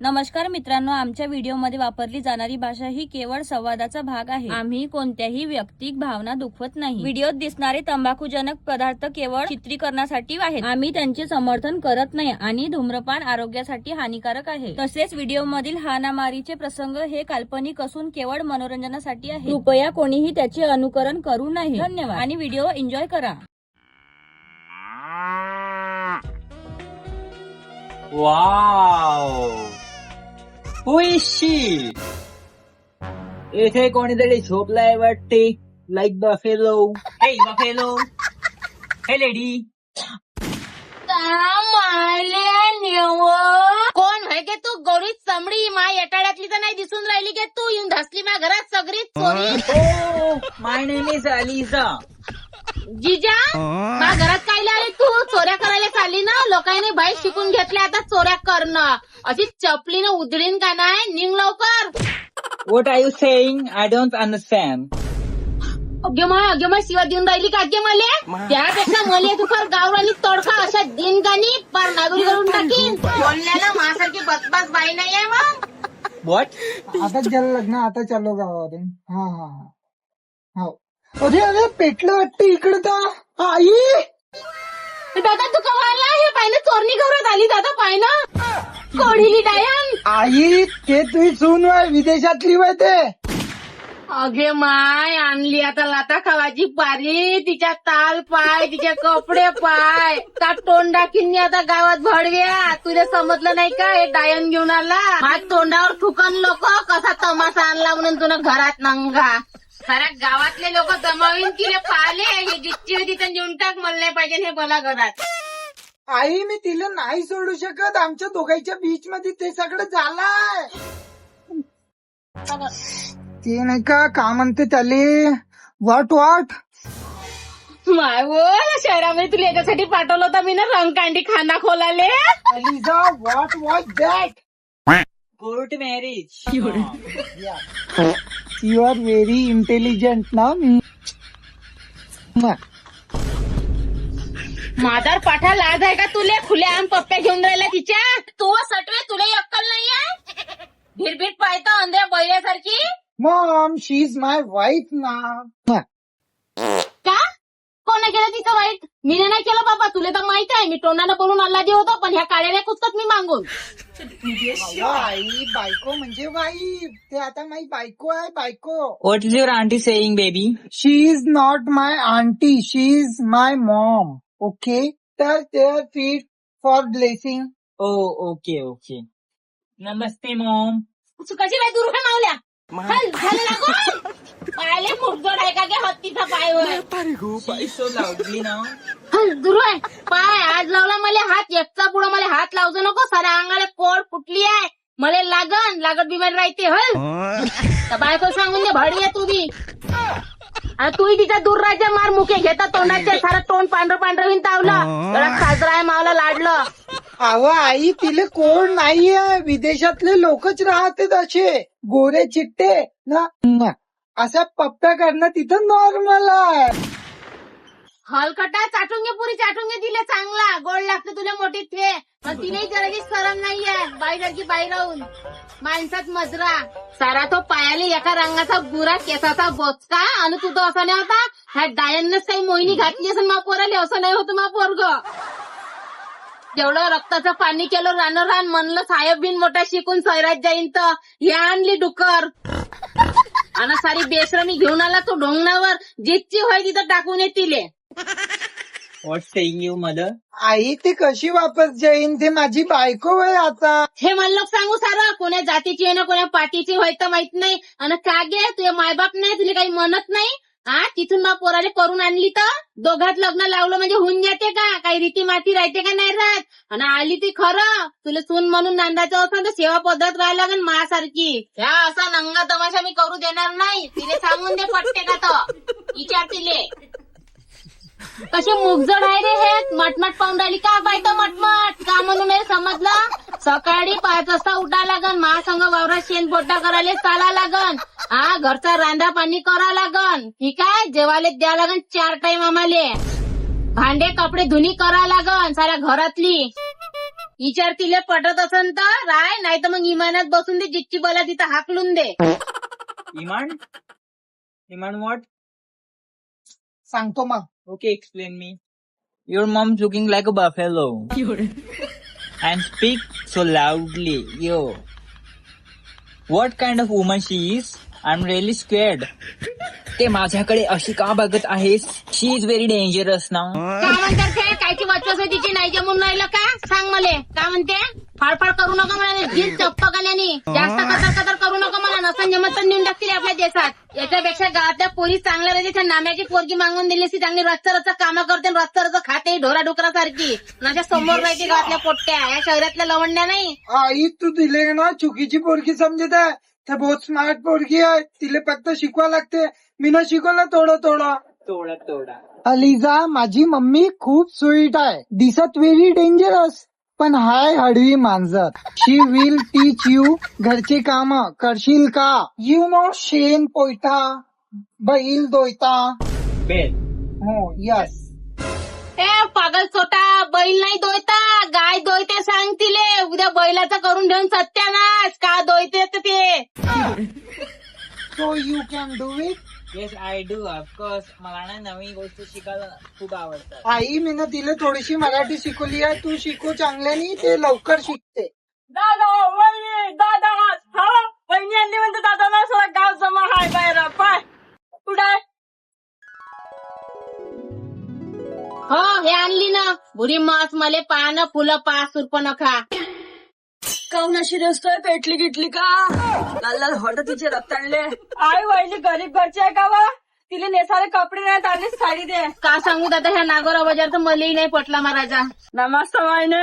नमस्कार मित्रांनो, आमच्या व्हिडिओमध्ये वापरली जाणारी भाषा ही केवळ संवादाचा भाग आहे. आम्ही कोणत्याही वैयक्तिक भावना दुखवत नाही. व्हिडिओत दिसणारे तंबाखूजनक पदार्थ केवळ चित्रीकरणासाठी आहेत. आम्ही त्यांचे समर्थन करत नाही आणि धूम्रपान आरोग्यासाठी हानिकारक आहे. तसेच व्हिडिओमधील हाणामारीचे प्रसंग हे काल्पनिक असून केवळ मनोरंजनासाठी आहे. कृपया कोणीही त्याचे अनुकरण करू नये. धन्यवाद आणि व्हिडिओ एन्जॉय करा. वाव, हु इज शी? इथे कोणीतरी झोपलाय वाटते. Like buffalo. हे बफेलो, हे लेडी. कोण आहे के तू? गौरीत समडी माय येटाळ्यातली तर नाही दिसून राहिली के तू? येऊन धसली मा घरात सगळी चोरी. माय नेम इज अलिझा. जिजा मा घरात काय आले तू? चोऱ्या करायला चालली ना? लोकांनी बाई शिकून घेतले आता चोऱ्या करणं. अशी चपलीनं उधळीन का नाही? निघ लवकर. What are you saying? I don't understand. अगे माय शिवा देऊन राहिली का अगे मले? त्यापेक्षा मले तू फार गावरानी तडका अशा दिन गाणी पार नागरी करून टाकीन. बोलण्याला माझ्यासारखी बसबास बाई नाही आहे मग. व्हॉट? आता झालं लग्न, आता चाललो गावावरून. हा हा हा हो. अरे अरे पेटलं वाटतं इकडे तर. आई दादा तू कवायला हे पाहिलं? चोरणी घरात आली दादा पाहिलं कोढीली डायन. आई ते तुझी सून वय विदेशातली वय ते. अगे माय आणली आता लाता खावाची पारी. तिच्या ताल पाय, तिचे कपडे पाय, का तोंडा किन्नी आता गावात भडव्या. तुला समजलं नाही का? हे डायन घेऊन आला. हात तोंडावर ठुकन लोक कसा तमाशा आणला म्हणून तुला घरात नंगा. साऱ्या गावातले लोक जमावीन तिला पाहिले. हे जिच्ची होती तर नेऊन टाक. मला नाही पाहिजे हे बोला घरात. आई मी तिला नाही सोडू शकत. आमच्या दोघांच्या बीच मध्ये ते सगळं झालंय. ते नाही का म्हणते त्याले वाट माय बोल शहरामध्ये तुला याच्यासाठी पाठवलं होतं मी ना रंगकांडी खाना खोलाले. अलिझा what was that? Court marriage. You are very intelligent ना. मादार पाठा लाज आहे का तुले? खुल्या आम पप्प्या घेऊन राहिला तिच्या. तू सटवे तुला अक्कल नाहीये? भिरभीट पाहतो अंध्या बैल्यासारखी. Mom she is my wife ना. का? कोणा केलं तिचं वाईट? मी नाही केलं बाबा. तुला तर माहित आहे मी तोंडानं बोलून अल्लादी होतो. पण ह्या काळ्याने कुचकत मी मागून. आई बायको म्हणजे वाईफ. ते आता माझी बायको आहे बायको. What is your aunty saying baby? She is not my aunty. She is my mom. Okay तर their feet for blessing. Oh okay okay. नमस्ते मॉम. कशी बाई दूर का मावल्या? झालं लागून पायले मुठजोड आहे का गे हत्तीचा पायवर? सो लाऊडली ना. दूर आहे पाय. आज लावला मला हात. एकचा पुढं मला हात लावजो नको. साऱ्या अंगाला कोड फुटली आहे. मला लागत बिमारी राहते. हल बायको सांगून दे भाडी आहे तुझी. तू तिच्या दूर राहायच्या मार मुके घेता तोंडाचे. सारं तोंड पांढरं होईन तावलं. जरा साजरा आहे मावला लाडलं. अव आई तिले कोण नाहीये. विदेशातले लोकच राहते असे गोरे चिट्टे ना. असा पप्प्या करणं तिथं नॉर्मल आहे. हलकटा चाटून घे पुरी. चाटून घे तिला चांगला. गोड लागतं तुला मोठी थे. पण तिलाही जराची शरम नाहीये. बाई बाई राहून माणसात मजरा. सारा तो पायाले एका रंगाचा बुरा केसाचा बोचका. आणि तू तो असा नाही होता. ह्या डायनच काही मोहिनी घातली असं मा पोराले. असं नाही होतं मा पोरग. जेवढं रक्ताचं पाणी केलं रान म्हणलं साहेब बिन मोठा शिकून सैरात जाईन तर हे आणली डुकर. आणि सारी बेसरमी घेऊन आला तो ढोंगणावर. जितची होय तिथं टाकून येतील. What saying you mother? आई ती कशी वापस जाईन? ते माझी बायको आहे आता. हे मला सांगू सारं. कोण्या जातीची आहे ना कोण्या पाटीची होय तर माहित नाही. आणि का गे तुझे मायबाप नाही तुला काही म्हणत नाही? तिथून मग पोराले करून आणली तर दोघात लग्न लावलं म्हणजे होऊन जाते का? काही रीती माती राहते का नाही राहत? आणि आली ती खरं तुला सून म्हणून नांदायचं असं तर सेवा पद्धत राहायला लागेल मासारखी. ह्या असा नंगा तमाशा मी करू देणार नाही. तिने सांगून दे पटते का तर विचार तिले. कशी मुगजड आहे रे हे. मटमट पाहून राहिली का बाय तर मटमट का म्हणून नाही समजलं? सकाळी 5 वाजता उठा लागन. महासंघ वावरात शेण पोटा करायला चाला लागन. घरचा रांधा पाणी करा लागन. ठीक आहे. जेवायला द्या लागन 4 टाइम आम्हाले. भांडे कपडे धुनी करा लागन साऱ्या घरातली. विचार तिले पटत असन तर राय, नाही तर मग इमानात बसून दे, जितकी बोला तिथं हाकलून दे. Iman? Iman what? सांगतो मग. Okay, explain me. Your mom's looking like a buffalo. And speak so loudly. Yo. What kind of woman she is? I'm really scared. ते माझ्याकडे अशी का बघत आहेस? She is very dangerous now. काय म्हणतात ते? कायची वचवस आहे तिची, नाही जमून राहिलं का? सांग मले काय म्हणते. फाडफाड करू नका मला, जीव चप्पकाल्याने जास्त कतर करू नका मला. नसन जमत तर नेऊन टाकतील आपल्या देशात. याच्यापेक्षा गावातल्या पोरी चांगल्या राहते. त्या नाम्याची पोरगी मागून दिली असती, चांगली रस्ता कामं करते, रस्ता खाते ढोरा डुकरासारखी. माझ्या समोर राहते गावातल्या पोट्ट्या, या शहरातल्या लवंड्या नाही. आई तू दिले ना चुकीची पोरगी समजत आहे. ते बहुत स्मार्ट पोरगी आहे, तिला फक्त शिकवा लागते. मी ना शिकवलं थोडं. थोडा. अलिजा, माझी मम्मी खूप स्वीट आहे, दिसत व्हेरी डेंजरस, पण हाय हळवी मांजर. शी विल टीच यू घरचे काम करशील का? यू नो शेण पोयटा, बैल दोयता. बेल. हो यस. ए पागल छोटा, बैल नाही दोयता, गाय दोयते सांग तिले. उद्या बैलाचं करून ठेवून सत्यानाश. का दोयते ते? So you can do it. Yes, I do. Of course. मला ना नवीन गोष्टी शिकायला खूप आवडतात. आई मी ना तिला थोडीशी मराठी शिकवली आहे, तू शिकव चांगल्यानी, ते लवकर शिकते. दादा वहिनी, दादा हा वहिनी आणली म्हणते दादा ना सगळं गाव जमा हाय बाहेर पाय कुठे. हो हे आणली ना बुरी मास, मले पानं फुलं पा सुरप नखा. काऊन अशी रस्तोय, पेटली गिटली का? लाल लाल हॉट तिचे रक्त आणले. आई वहिनी गरीब घरची आहे का वा? तिला नेसारे कपडे नाही, आणि साडी दे. का सांगू दादा, ह्या नागोरा बाजारचं मलाही नाही पटला महाराजा. नमस्ते वहिनी.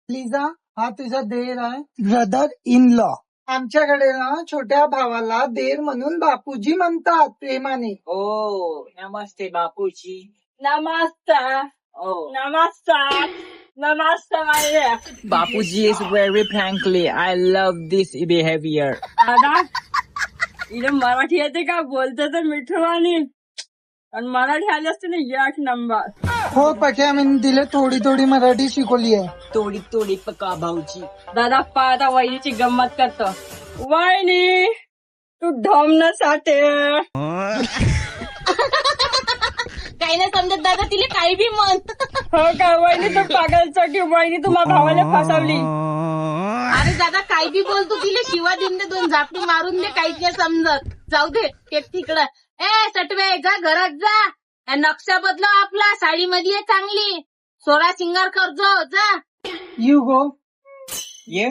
लिझा, हा तुझा देर आहे, ब्रदर इन लॉ. आमच्याकडे ना छोट्या भावाला देर म्हणून बापूजी म्हणतात प्रेमाने. Oh, नमस्ते बापूजी. नमस्ते. Oh. नमस्कार. नमस्ते वहिनी. Bapuji is very frankly, I love this behavior. दादा इथे मराठी येते का? बोलते तर मिठवानी, आणि मराठी आली असते ना 1 नंबर. हो पक्या, मी तिला थोडी मराठी शिकवली आहे. थोडी पका भाऊची. दादा पा आता वहिनीची गंमत करतो. वहिनी तू ढोमणं साठे. काही नाही समजत दादा, तिला काही बी म्हण. हो का वहिनी, तू पागलचं की वहिनी तू माझ्या भावाला फसवली. अरे दादा काही बी बोलतो, तिला शिवा देऊन दे, 2 झापटी मारून दे, काहीच नाही समजत. जाऊ दे ते तिकडं. ए सटवे, जा घरात जा. या नक्षा बदलो आपला, साडीमध्ये आहे चांगली, सोळा सिंगार करजो जा. You go. ये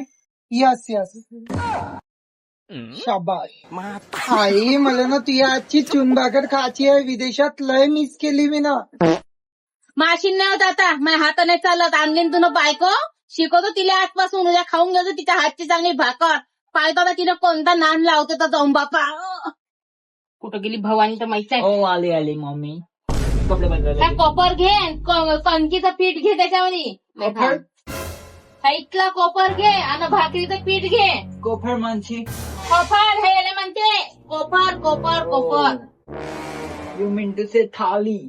यस. शाबाश. आई मला ना तुझ्या आजची चुनबाकर खायची आहे, विदेशात लय मिस केली मी ना. माशीन नाही होत आता, माझ्या हात नाही चालत. आणलीन तुला बायको, शिकवतो तिला आजपासून. उद्या खाऊन घेतो तिच्या हातची चांगली भाकर. पाहतो आता तिला कोणता नान लावतो तर जाऊन बापा. कुठं गेली भवानी तर माहिती आहे. ओ आली मम्मी. कपडे बदलले. काय कोपर घे, कणकीचं पीठ घे त्याच्यामध्ये. साईटला कोपर घे आणि भाकरीचं पीठ घे. कोफर मानसी. कोपर हे याला म्हणते, कोपर. You mean to say thali.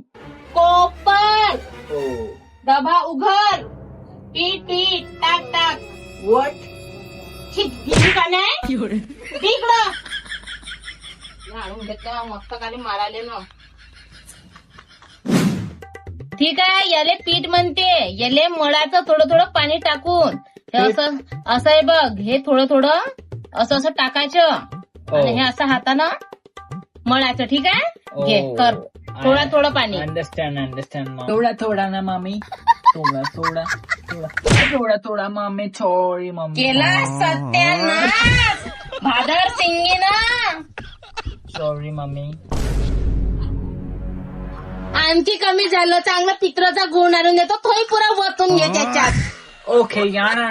Kopar. Oh. डबा उघड, पीठ टाक. What? हिंदी का नाही तिकडं मस्त खाली माराले ना. ठीक आहे, याले पीठ म्हणते. याले मळाचं थोडं पाणी टाकून हे असं आहे बघ. हे थोडं असं टाकायचं आणि हे असं हातानं मळाचं. ठीक आहे, घे कर थोडं पाणी. अंडरस्टँड. थोडा ना मामी. थोडा मामी. थोडी मम्मी. केला सत्यानाश भादर सिंगी ना. Sorry mummy. आणखी कमी झालं, चांगला पित्राचा गुण आणून देतो, तोही पुरा वतून घे त्याच्यात. ओके या ना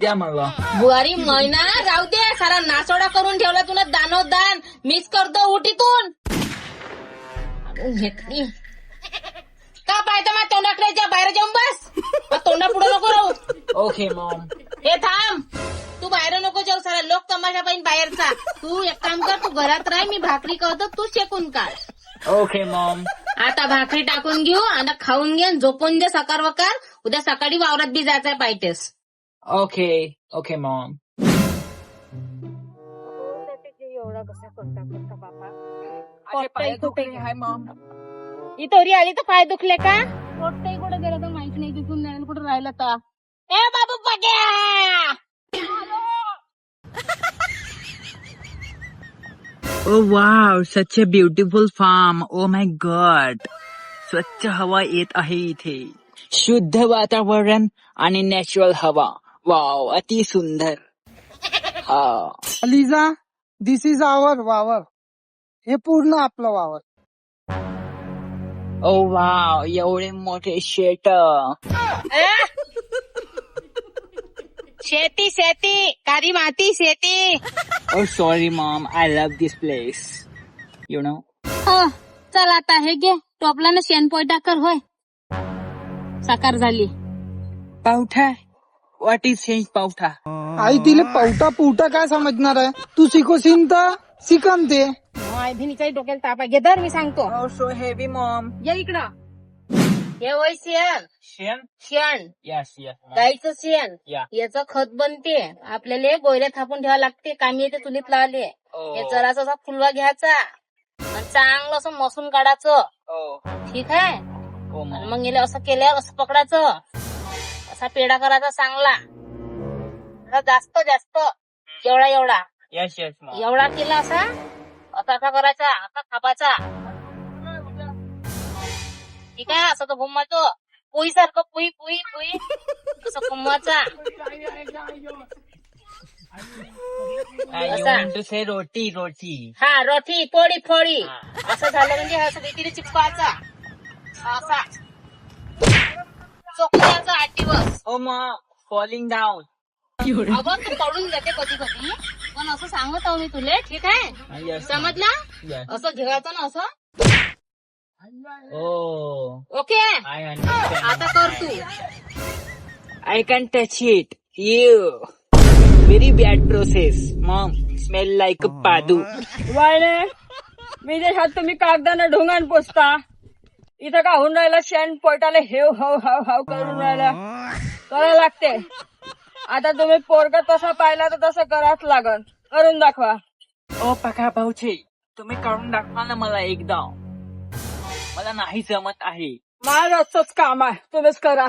द्या मला. बुवारी महिना राहू दे, सारा नासोडा करून ठेवला तुला. दानोदान मिस करतो उठीतून घेतली का? पाहतो मग तोंडाकडे बाहेर जाऊन बस. तोंडा पुढे नको राहू. Okay Maugham. हे थांब, तू बाहेर नको जाऊ. सारा लोक तमाशा पाहिजे बाहेरचा. तू एक काम कर, तू घरात राह, मी भाकरी करतो, तू शेकून काढ. Okay Maugham. आता भाकरी टाकून घेऊ आणि खाऊन घे, झोपून दे सकार वकार. उद्या सकाळी वावरात बी जायचंय पाहिजेस. Okay, mom. एवढा कसा करता बाबा. Hi, mom. इथं आली तर पाय दुखले का? पोटही कुठे गेलं तर माहित नाही. तिथून नाही कुठे राहिलं तर. ए बाबू पग्या. Oh wow, such a beautiful farm. Oh my god. स्वच्छ हवा येत आहे इथे. शुद्ध वातावरण आणि नॅचरल हवा. वाव, अति सुंदर. हा. अलिजा, दिस इज आवर वावर. हे पूर्ण आपलं वावर. ओ वाव, एवढे मोठे शेत. शेती कारी माती शेती. Oh sorry mom, I love this place. You know. चल आता हे घे टोपला ना शेणपोय टाकर. होय साकार झाली. पावठा. What is saying पावठा? आई तिला पवटा पुवटा काय समजणार आहे. तू शिकवशील तर शिकन ते. भिनीच्या डोक्याला ताप आहे. घे धर मी सांगतो. Oh so heavy mom. ये इकडं. हे होय शेण. शेण Yes. गाईचं शेण. Yeah. याचं खत बनते. आपल्याला गोयऱ्या थापून ठेवावं लागते. कामी येते चुलीत लावले. हे जरासा असा फुलवा घ्यायचा आणि चांगलं असं मसून काढायचं. ठीक आहे. आणि मग गेले असं केल्यावर असं पकडायचं. असा पेढा करायचा चांगला. जास्त एवढा Yes mom. एवढा केला असा करायचा. असा थापायचा. ठीक आहे. असं तो घुमायचं. पोई सारखं पोई असं घुमायचा. You mean to say roti. हा रोटी फोडी. असं झालं म्हणजे असं भीतीने चिपकायचा. असा चोकल्याचा 8 दिवस. Oh mom, falling down. अगं तू पडून जाते कधी पण असं सांगत आहो मी तुले. ठीक आहे. Yes. समजला. Yes. असं घेवायचं ना असं. Oh, okay. I understand. आता कर तू. I can touch it. Ew. Very bad process. Mom, smell like a padu. वाळले विदेशात तुम्ही कागदानं ढोंगान पोचता. इथं का होऊन राहिला शेण पोटाला हेव हाव करून राहिला. करायला लागते. आता तुम्ही पोरगा तसा पाहिला तर तसं करावंच लागल. करून दाखवा. ओ पका भाऊचे, तुम्ही काढून दाखवा ना मला एकदा. मला नाही जमत आहे. माझं रोजचंच काम आहे. तुम्हीच करा.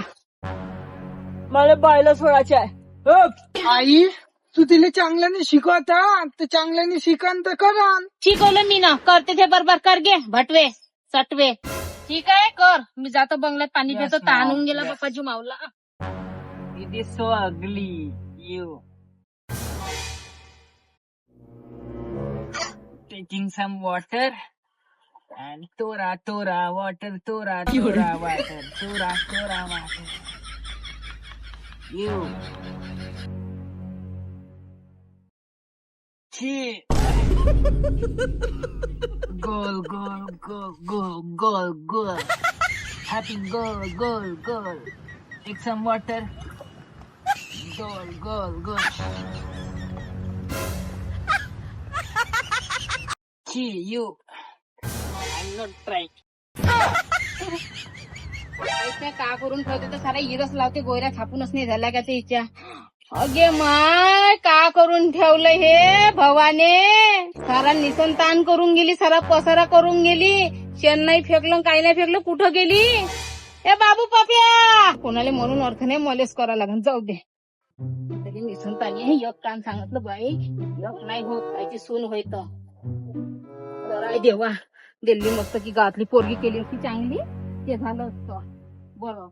मला बायला सोडायचे आहे. आई तू तिला चांगल्याने शिकवता तर चांगल्याने शिकन तर करान. शिकवलं मी ना. करते ते बरोबर कर घे. भटवे सटवे. ठीक आहे कर. मी जातो बंगल्यात पाणी Yes, देतो. ma'am. ताणून गेला Yes. बाप्पाजी मावला. It is so ugly. You. Taking some water and tora water, tora water, tora water. You. Chee. Goal. Happy goal. Take some water. Goal. Gee, you. I'm not trying. का करून ठेवते तर सारा errors लावते. गोयऱ्या छापूनच नाही झाल्या का ते हिच्या. अगे माय का करून ठेवलं हे भवाने. सारा निसन ताण करून गेली. सारा पसारा करून गेली. शेण नाही फेकलं काही नाही फेकलं. कुठं गेली. ए बाबू पाप्या. कोणाला म्हणून अर्थ नाही. मलेच करा लागन. जाऊ दे. तरी निसन ताणी एक काम सांगितलं बाई. एक नाही होत. कायची सून होईत. जरा देवा दिल्ली मस्त की गावातली पोरगी केली असती चांगली. ते झालं असतं बरं.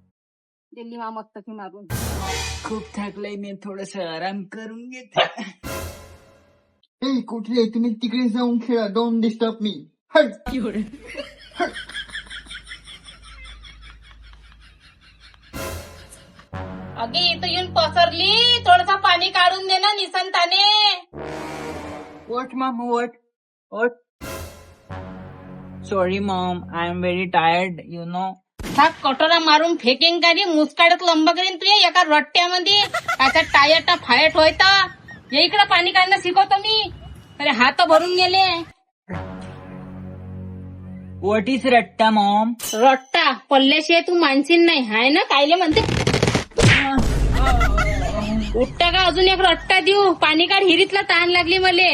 दिल्ली मा मस्त की मारून. खूप थकलंय मी. थोडस आराम करून घेते. कुठले तुम्ही तिकडे जाऊन खेळा. Don't disturb me. अगे इथं येऊन पसरली. थोडसा पाणी काढून दे ना निसंताने. What mom? What? Sorry mom, I am very tired, you know. हा कटोरा मारून फेकेन का रे. मुसकाडत लंब करीन तू एका रट्ट्यामध्ये. त्याचा टायर फायट होयता. या इकडं पाणी काढणं शिकवतो मी. अरे हात भरून गेले. What is रट्टा mom? रट्टा पल्ल्याशिवाय तू मानसीन नाही हाय ना. कायले म्हणते उठता का अजून एक रट्टा देऊ? पाणी काढ, हिरीतला ताण लागली मले.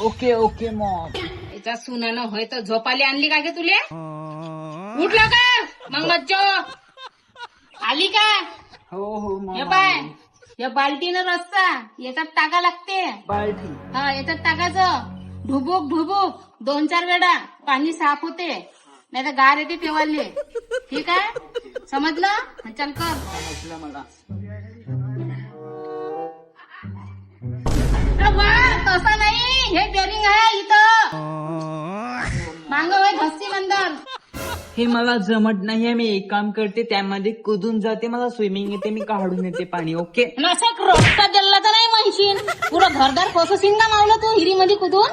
Okay okay Maugham. याचा सुनानं होय तर झोपाली आणली का गे तुले? उठलं का मग मज्जो आली का? हो हो हे मॉम. पाय, या बाल्टीनं रस्ता याच्यात टाका लागते. बाल्टी. हा, याच्यात टाकायचं. ढुबुक ढुबुक 2-4 वेळा पाणी साफ होते, नाही तर गार येते पेवाले. ठीक आहे, समजलं? चल कर. समजलं मला. तसं नाही, हे बेरिंग आहे इथं. मांग वय धस्ती बंदर. हे मला जमत नाहीये. मी एक काम करते, त्यामध्ये कुदून जाते, मला स्विमिंग येते, मी काढून येते पाणी. ओके. नशा रस्ता दिला तर नाही म्हणशील. पुरं घरदार कसं शिंगा मावलं तू हिरीमध्ये कुदून?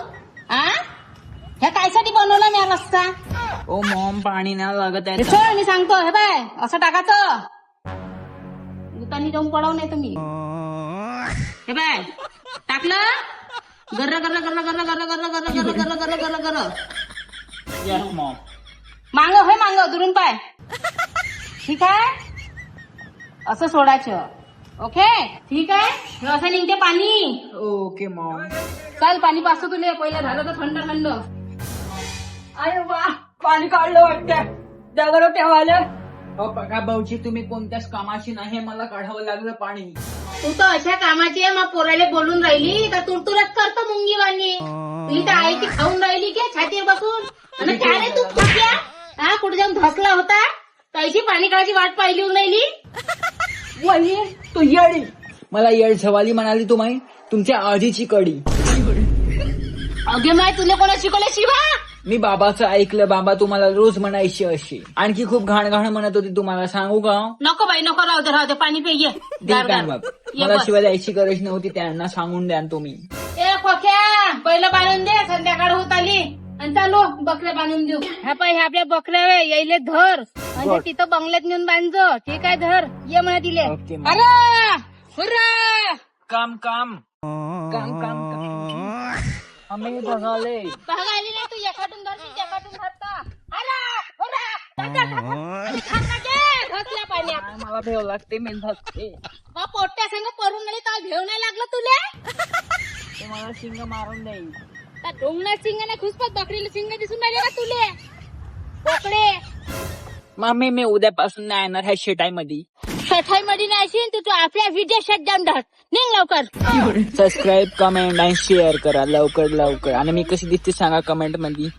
हा, ह्या कायसाठी बनवला मी रस्ता? ओ मॉम, पाणी नाही लागत आहे. चल मी सांगतो. हे बाय, असं टाकायचं. दुकानी जाऊन पडव नाही तुम्ही. हे बाय, टाकलं. गर्र गर्र गर्र गर्र गर्र गर्र गर्र गर्र गर्र गर्र गर्र गर्र. Yes mom. मांग होय, मांग दुरून पाय. ठीक आहे, असं सोडायचं. ओके, ठीक आहे. हे असं निघते पाणी. Okay Maugham. चल पाणी पाचतो तुले. पहिलं झालं तर थंड थंड. अरे वा, पाणी काढलं वाटतं. दगड ठेवायला. हो बघा भाऊजी, तुम्ही कोणत्याच कामाची नाही, मला काढावं लागलं पाणी. तू तर अशा कामाची आहे, मग पोराले बोलून राहिली तर तुरतुरच करतो मुंगीवाणी. तुझी तर आईची खाऊन राहिली की छातीवर बसून. आणि काय रे तू खात्या? हा, कुठे जाऊन धसला होता? त्याची पाणी काढायची वाट पाहिली होऊन राहिली. वही तू येडी. मला येड सवाली म्हणाली तुम्ही. तुमच्या आधीची कडी. अगे माय, तुला कोणा शिकवलं शिवा? मी बाबाचं ऐकलं. बाबा तुम्हाला रोज म्हणायची अशी. आणखी खूप घाण घाण म्हणत होती. तुम्हाला सांगू का? नको बाई, नको. राहू दे पाणी पे. ये ठीक आहे मग. मला शिवाय द्यायची गरज नव्हती. त्यांना सांगून द्या तुम्ही. ए खोक्या, पहिलं बांधून दे. संध्याकाळ होत आली आणि चालू बकऱ्या बांधून देऊ. हा पाय, हे आपल्या बकऱ्या यायले धर म्हणजे तिथं बंगल्यात नेऊन बांधजो. ठीक आहे, धर. ये म्हणा तिले. Okay ma'am. अरे हुर्रा, काम काम काम काम आम्ही बघाले. बघायली नाही तू. एखादून धरशील, एखादून धरता. अरे हुर्रा, धसल्या पाण्यात. मला भेव लागते. मी धसते. मग पोट्या संग परून नाही तर घेऊ नाही लागलं तुले. ते मला शिंग मारून देईल. त्या डोंगणार सिंग नाही खुसपत बकरीला सिंग दिसून राहिले का तुले? बोकडे मम्मी, मी उद्यापासून नाही येणार ह्या शेटाईमध्ये. सठाई मध्ये नाही असेल तू आपल्या व्हिडिओ शट डाऊन धर. निघ लवकर. सबस्क्राईब, कमेंट आणि शेअर करा लवकर लवकर. आणि मी कशी दिसते सांगा कमेंट मध्ये.